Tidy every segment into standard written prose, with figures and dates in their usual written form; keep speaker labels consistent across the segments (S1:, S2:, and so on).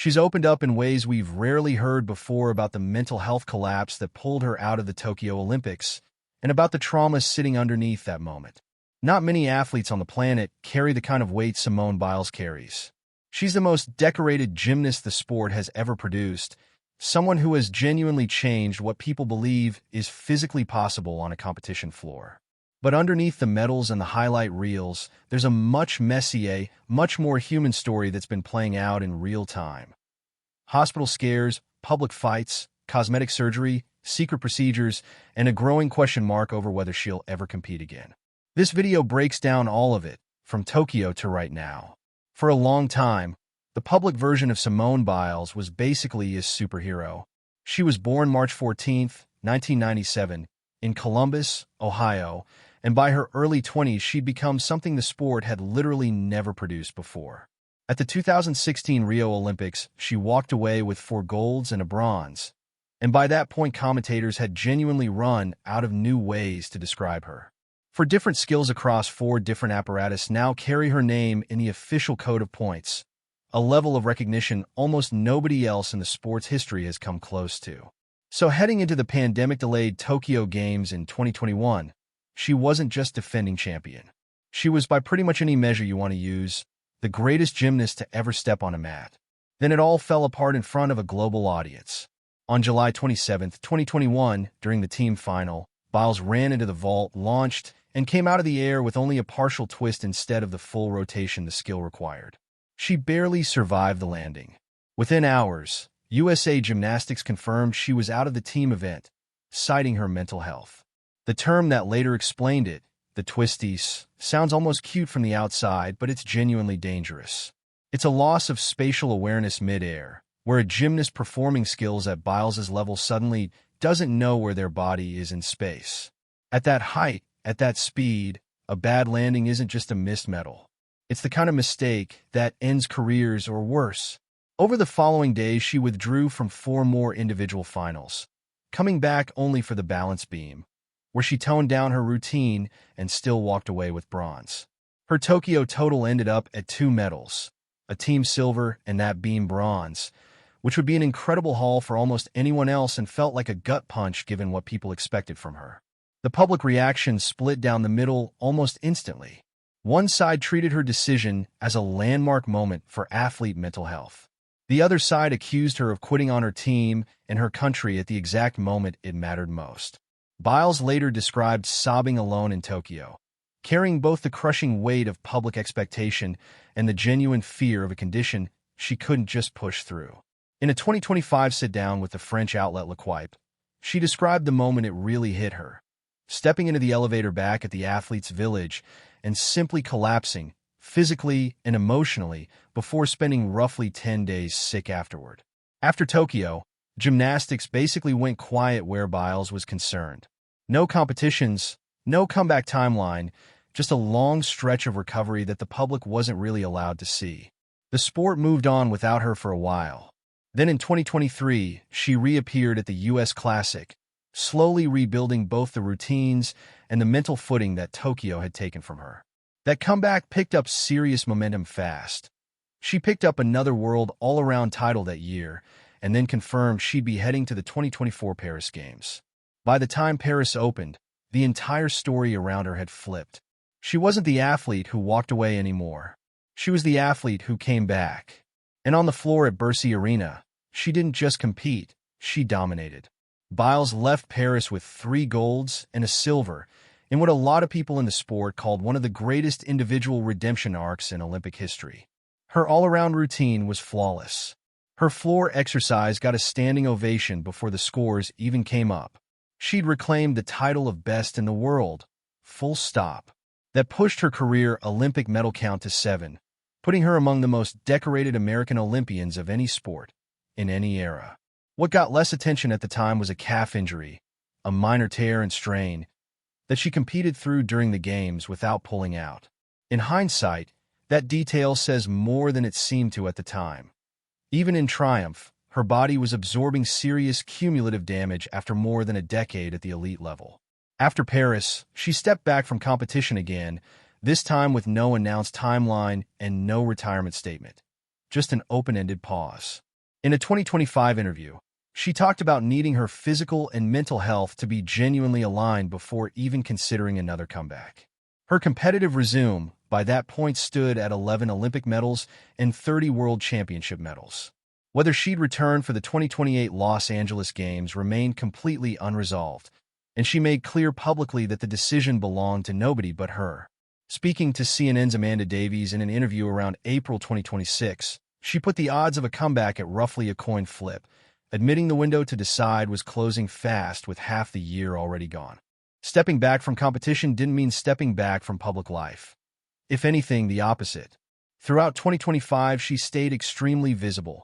S1: She's opened up in ways we've rarely heard before about the mental health collapse that pulled her out of the Tokyo Olympics and about the trauma sitting underneath that moment. Not many athletes on the planet carry the kind of weight Simone Biles carries. She's the most decorated gymnast the sport has ever produced, someone who has genuinely changed what people believe is physically possible on a competition floor. But underneath the medals and the highlight reels, there's a much messier, much more human story that's been playing out in real time. Hospital scares, public fights, cosmetic surgery, secret procedures, and a growing question mark over whether she'll ever compete again. This video breaks down all of it, from Tokyo to right now. For a long time, the public version of Simone Biles was basically a superhero. She was born March 14, 1997, in Columbus, Ohio, and by her early 20s she'd become something the sport had literally never produced before. At the 2016 Rio Olympics, she walked away with 4 golds and a bronze, and by that point commentators had genuinely run out of new ways to describe her. For different skills across 4 different apparatus now carry her name in the official code of points, a level of recognition almost nobody else in the sport's history has come close to. So heading into the pandemic-delayed Tokyo Games in 2021, she wasn't just defending champion. She was, by pretty much any measure you want to use, the greatest gymnast to ever step on a mat. Then it all fell apart in front of a global audience. On July 27, 2021, during the team final, Biles ran into the vault, launched, and came out of the air with only a partial twist instead of the full rotation the skill required. She barely survived the landing. Within hours, USA Gymnastics confirmed she was out of the team event, citing her mental health. The term that later explained it, the twisties, sounds almost cute from the outside, but it's genuinely dangerous. It's a loss of spatial awareness mid-air, where a gymnast performing skills at Biles's level suddenly doesn't know where their body is in space. At that height, at that speed, a bad landing isn't just a missed medal. It's the kind of mistake that ends careers or worse. Over the following days, she withdrew from 4 more individual finals, coming back only for the balance beam, where she toned down her routine and still walked away with bronze. Her Tokyo total ended up at 2 medals, a team silver and that beam bronze, which would be an incredible haul for almost anyone else and felt like a gut punch given what people expected from her. The public reaction split down the middle almost instantly. One side treated her decision as a landmark moment for athlete mental health. The other side accused her of quitting on her team and her country at the exact moment it mattered most. Biles later described sobbing alone in Tokyo, carrying both the crushing weight of public expectation and the genuine fear of a condition she couldn't just push through. In a 2025 sit-down with the French outlet L'Equipe, she described the moment it really hit her, stepping into the elevator back at the athletes' village and simply collapsing, physically and emotionally, before spending roughly 10 days sick afterward. After Tokyo, gymnastics basically went quiet where Biles was concerned. No competitions, no comeback timeline, just a long stretch of recovery that the public wasn't really allowed to see. The sport moved on without her for a while. Then in 2023, she reappeared at the U.S. Classic, slowly rebuilding both the routines and the mental footing that Tokyo had taken from her. That comeback picked up serious momentum fast. She picked up another world all-around title that year, and then confirmed she'd be heading to the 2024 Paris Games. By the time Paris opened, the entire story around her had flipped. She wasn't the athlete who walked away anymore. She was the athlete who came back. And on the floor at Bercy Arena, she didn't just compete, she dominated. Biles left Paris with 3 golds and a silver in what a lot of people in the sport called one of the greatest individual redemption arcs in Olympic history. Her all-around routine was flawless. Her floor exercise got a standing ovation before the scores even came up. She'd reclaimed the title of best in the world, full stop. That pushed her career Olympic medal count to 7, putting her among the most decorated American Olympians of any sport, in any era. What got less attention at the time was a calf injury, a minor tear and strain, that she competed through during the games without pulling out. In hindsight, that detail says more than it seemed to at the time. Even in triumph, her body was absorbing serious cumulative damage after more than a decade at the elite level. After Paris, she stepped back from competition again, this time with no announced timeline and no retirement statement. Just an open-ended pause. In a 2025 interview, she talked about needing her physical and mental health to be genuinely aligned before even considering another comeback. Her competitive resume, by that point, stood at 11 Olympic medals and 30 World Championship medals. Whether she'd return for the 2028 Los Angeles Games remained completely unresolved, and she made clear publicly that the decision belonged to nobody but her. Speaking to CNN's Amanda Davies in an interview around April 2026, she put the odds of a comeback at roughly a coin flip, admitting the window to decide was closing fast with half the year already gone. Stepping back from competition didn't mean stepping back from public life. If anything, the opposite. Throughout 2025, she stayed extremely visible.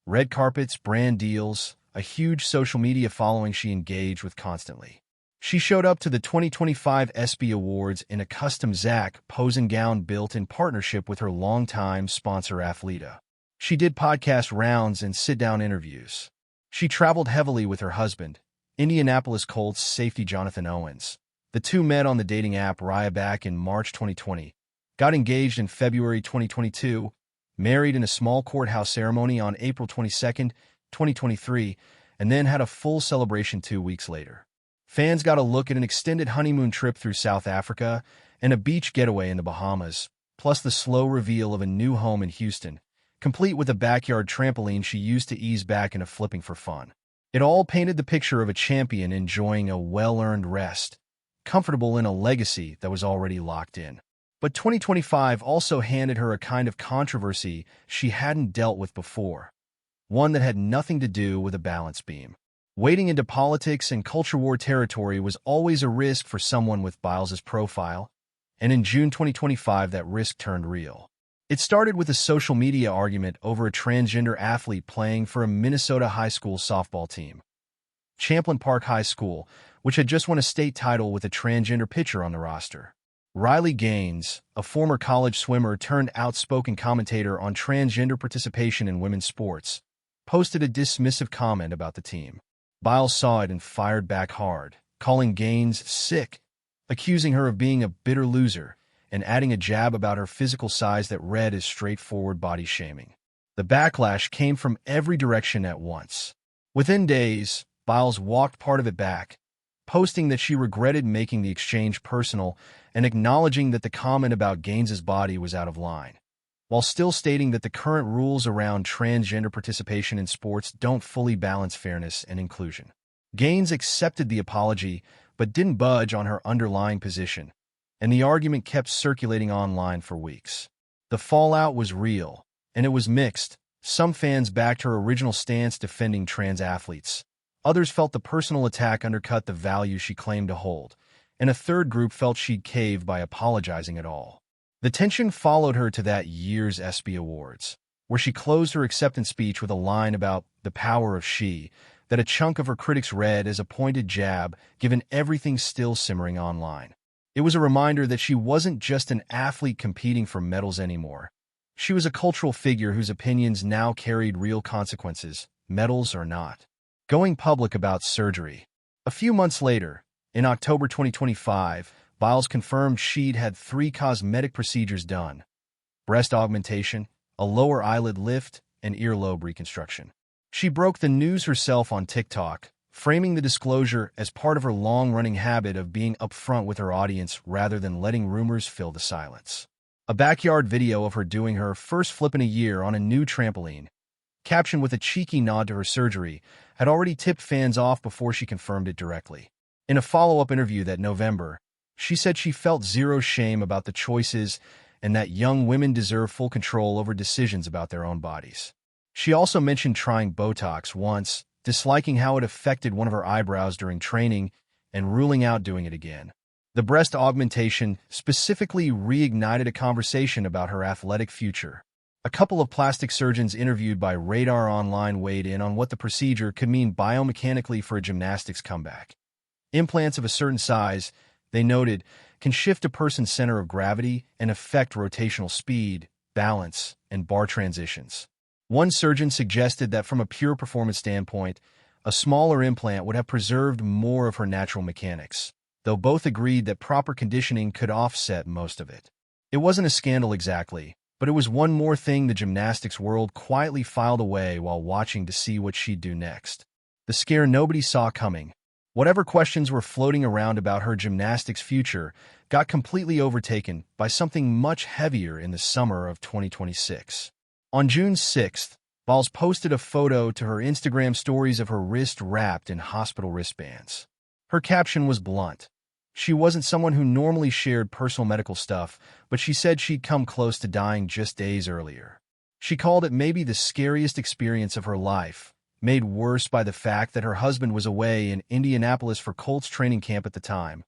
S1: Red carpets, brand deals, a huge social media following she engaged with constantly. She showed up to the 2025 ESPY Awards in a custom Zach posing gown built in partnership with her longtime sponsor Athleta. She did podcast rounds and sit-down interviews. She traveled heavily with her husband, Indianapolis Colts safety Jonathan Owens. The two met on the dating app Raya back in March 2020, got engaged in February 2022, married in a small courthouse ceremony on April 22, 2023, and then had a full celebration 2 weeks later. Fans got a look at an extended honeymoon trip through South Africa and a beach getaway in the Bahamas, plus the slow reveal of a new home in Houston, complete with a backyard trampoline she used to ease back into flipping for fun. It all painted the picture of a champion enjoying a well-earned rest, comfortable in a legacy that was already locked in. But 2025 also handed her a kind of controversy she hadn't dealt with before, one that had nothing to do with a balance beam. Wading into politics and culture war territory was always a risk for someone with Biles's profile, and in June 2025 that risk turned real. It started with a social media argument over a transgender athlete playing for a Minnesota high school softball team, Champlain Park High School, which had just won a state title with a transgender pitcher on the roster. Riley Gaines, a former college swimmer turned outspoken commentator on transgender participation in women's sports, posted a dismissive comment about the team. Biles saw it and fired back hard, calling Gaines sick, accusing her of being a bitter loser, and adding a jab about her physical size that read as straightforward body shaming. The backlash came from every direction at once. Within days, Biles walked part of it back, posting that she regretted making the exchange personal and acknowledging that the comment about Gaines's body was out of line, while still stating that the current rules around transgender participation in sports don't fully balance fairness and inclusion. Gaines accepted the apology, but didn't budge on her underlying position, and the argument kept circulating online for weeks. The fallout was real, and it was mixed. Some fans backed her original stance defending trans athletes. Others felt the personal attack undercut the value she claimed to hold, and a third group felt she'd caved by apologizing at all. The tension followed her to that year's ESPY Awards, where she closed her acceptance speech with a line about the power of she that a chunk of her critics read as a pointed jab, given everything still simmering online. It was a reminder that she wasn't just an athlete competing for medals anymore. She was a cultural figure whose opinions now carried real consequences, medals or not. Going public about surgery. A few months later, in October 2025, Biles confirmed she'd had 3 cosmetic procedures done: breast augmentation, a lower eyelid lift, and earlobe reconstruction. She broke the news herself on TikTok, framing the disclosure as part of her long-running habit of being upfront with her audience rather than letting rumors fill the silence. A backyard video of her doing her first flip in a year on a new trampoline, captioned with a cheeky nod to her surgery, had already tipped fans off before she confirmed it directly. In a follow-up interview that November, she said she felt zero shame about the choices and that young women deserve full control over decisions about their own bodies. She also mentioned trying Botox once, disliking how it affected one of her eyebrows during training, and ruling out doing it again. The breast augmentation specifically reignited a conversation about her athletic future. A couple of plastic surgeons interviewed by Radar Online weighed in on what the procedure could mean biomechanically for a gymnastics comeback. Implants of a certain size, they noted, can shift a person's center of gravity and affect rotational speed, balance, and bar transitions. One surgeon suggested that from a pure performance standpoint, a smaller implant would have preserved more of her natural mechanics, though both agreed that proper conditioning could offset most of it. It wasn't a scandal exactly, But it was one more thing the gymnastics world quietly filed away while watching to see what she'd do next. The scare nobody saw coming. Whatever questions were floating around about her gymnastics future got completely overtaken by something much heavier in the summer of 2026. On June 6th, Biles posted a photo to her Instagram stories of her wrist wrapped in hospital wristbands. Her caption was blunt. She wasn't someone who normally shared personal medical stuff, but she said she'd come close to dying just days earlier. She called it maybe the scariest experience of her life, made worse by the fact that her husband was away in Indianapolis for Colts training camp at the time.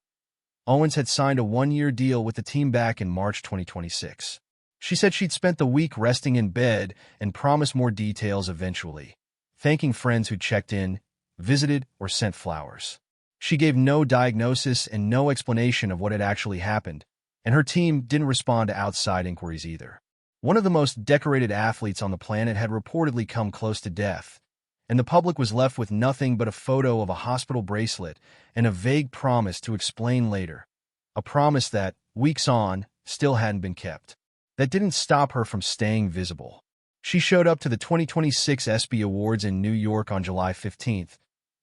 S1: Owens had signed a one-year deal with the team back in March 2026. She said she'd spent the week resting in bed and promised more details eventually, thanking friends who checked in, visited, or sent flowers. She gave no diagnosis and no explanation of what had actually happened, and her team didn't respond to outside inquiries either. One of the most decorated athletes on the planet had reportedly come close to death, and the public was left with nothing but a photo of a hospital bracelet and a vague promise to explain later. A promise that, weeks on, still hadn't been kept. That didn't stop her from staying visible. She showed up to the 2026 ESPY Awards in New York on July 15th,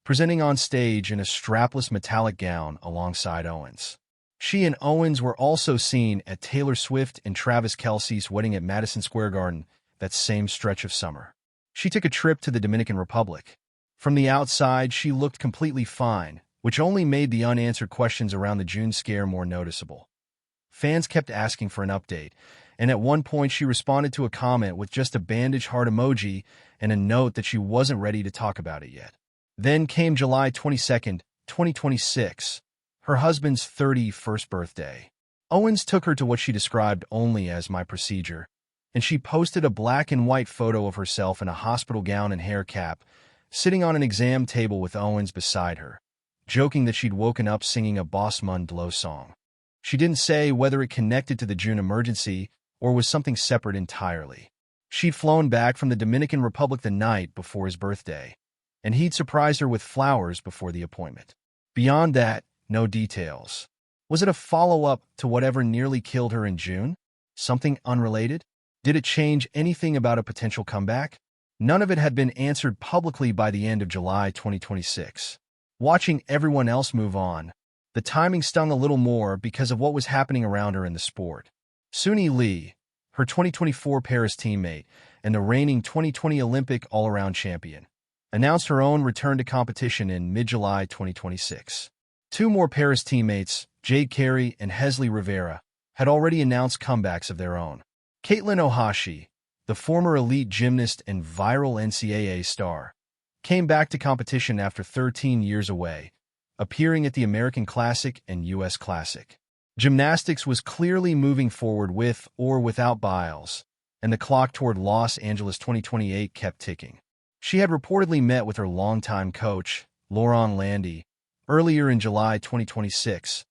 S1: presenting on stage in a strapless metallic gown alongside Owens. She and Owens were also seen at Taylor Swift and Travis Kelce's wedding at Madison Square Garden that same stretch of summer. She took a trip to the Dominican Republic. From the outside, she looked completely fine, which only made the unanswered questions around the June scare more noticeable. Fans kept asking for an update, and at one point she responded to a comment with just a bandage heart emoji and a note that she wasn't ready to talk about it yet. Then came July 22nd, 2026, her husband's 31st birthday. Owens took her to what she described only as my procedure, and she posted a black and white photo of herself in a hospital gown and hair cap, sitting on an exam table with Owens beside her, joking that she'd woken up singing a Boss Mun Dlo song. She didn't say whether it connected to the June emergency or was something separate entirely. She'd flown back from the Dominican Republic the night before his birthday, and he'd surprised her with flowers before the appointment. Beyond that, no details. Was it a follow-up to whatever nearly killed her in June? Something unrelated? Did it change anything about a potential comeback? None of it had been answered publicly by the end of July 2026. Watching everyone else move on, the timing stung a little more because of what was happening around her in the sport. Suni Lee, her 2024 Paris teammate and the reigning 2020 Olympic all-around champion, announced her own return to competition in mid-July 2026. Two more Paris teammates, Jade Carey and Hesley Rivera, had already announced comebacks of their own. Caitlin Ohashi, the former elite gymnast and viral NCAA star, came back to competition after 13 years away, appearing at the American Classic and U.S. Classic. Gymnastics was clearly moving forward with or without Biles, and the clock toward Los Angeles 2028 kept ticking. She had reportedly met with her longtime coach, Laurent Landy, earlier in July 2026,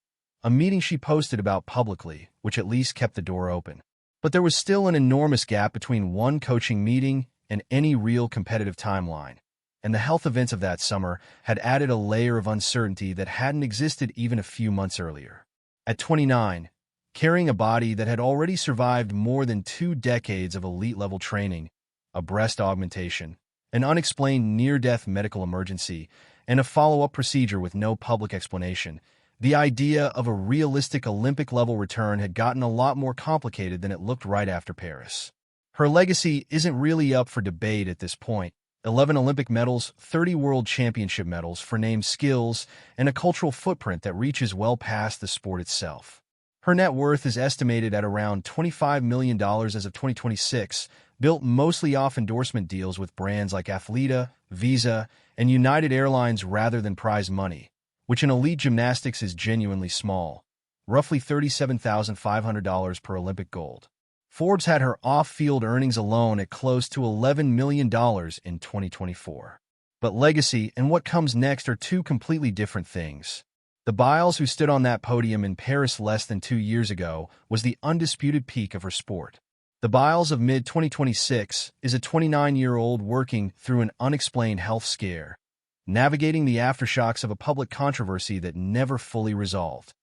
S1: a meeting she posted about publicly, which at least kept the door open. But there was still an enormous gap between one coaching meeting and any real competitive timeline, and the health events of that summer had added a layer of uncertainty that hadn't existed even a few months earlier. At 29, carrying a body that had already survived more than 2 decades of elite-level training, a breast augmentation, an unexplained near-death medical emergency, and a follow-up procedure with no public explanation, the idea of a realistic Olympic-level return had gotten a lot more complicated than it looked right after Paris. Her legacy isn't really up for debate at this point. 11 Olympic medals, 30 World Championship medals for named skills, and a cultural footprint that reaches well past the sport itself. Her net worth is estimated at around $25 million as of 2026, built mostly off endorsement deals with brands like Athleta, Visa, and United Airlines rather than prize money, which in elite gymnastics is genuinely small, roughly $37,500 per Olympic gold. Forbes had her off-field earnings alone at close to $11 million in 2024. But legacy and what comes next are two completely different things. The Biles who stood on that podium in Paris less than 2 years ago was the undisputed peak of her sport. The Biles of mid-2026 is a 29-year-old working through an unexplained health scare, navigating the aftershocks of a public controversy that never fully resolved.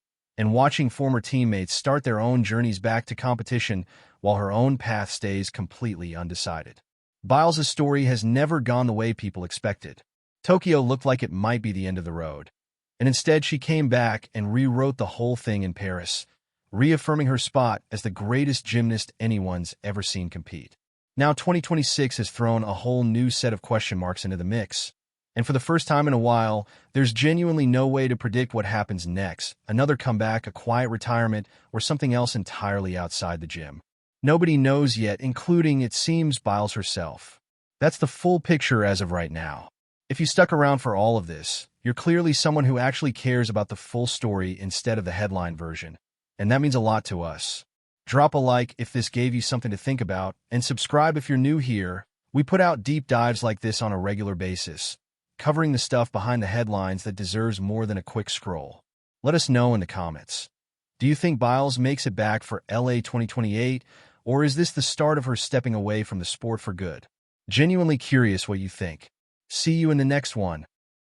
S1: and watching former teammates start their own journeys back to competition while her own path stays completely undecided. Biles' story has never gone the way people expected. Tokyo looked like it might be the end of the road, and instead she came back and rewrote the whole thing in Paris, reaffirming her spot as the greatest gymnast anyone's ever seen compete. Now 2026 has thrown a whole new set of question marks into the mix, and for the first time in a while, there's genuinely no way to predict what happens next: another comeback, a quiet retirement, or something else entirely outside the gym. Nobody knows yet, including, it seems, Biles herself. That's the full picture as of right now. If you stuck around for all of this, you're clearly someone who actually cares about the full story instead of the headline version, and that means a lot to us. Drop a like if this gave you something to think about, and subscribe if you're new here. We put out deep dives like this on a regular basis, covering the stuff behind the headlines that deserves more than a quick scroll. Let us know in the comments. Do you think Biles makes it back for LA 2028, or is this the start of her stepping away from the sport for good? Genuinely curious what you think. See you in the next one.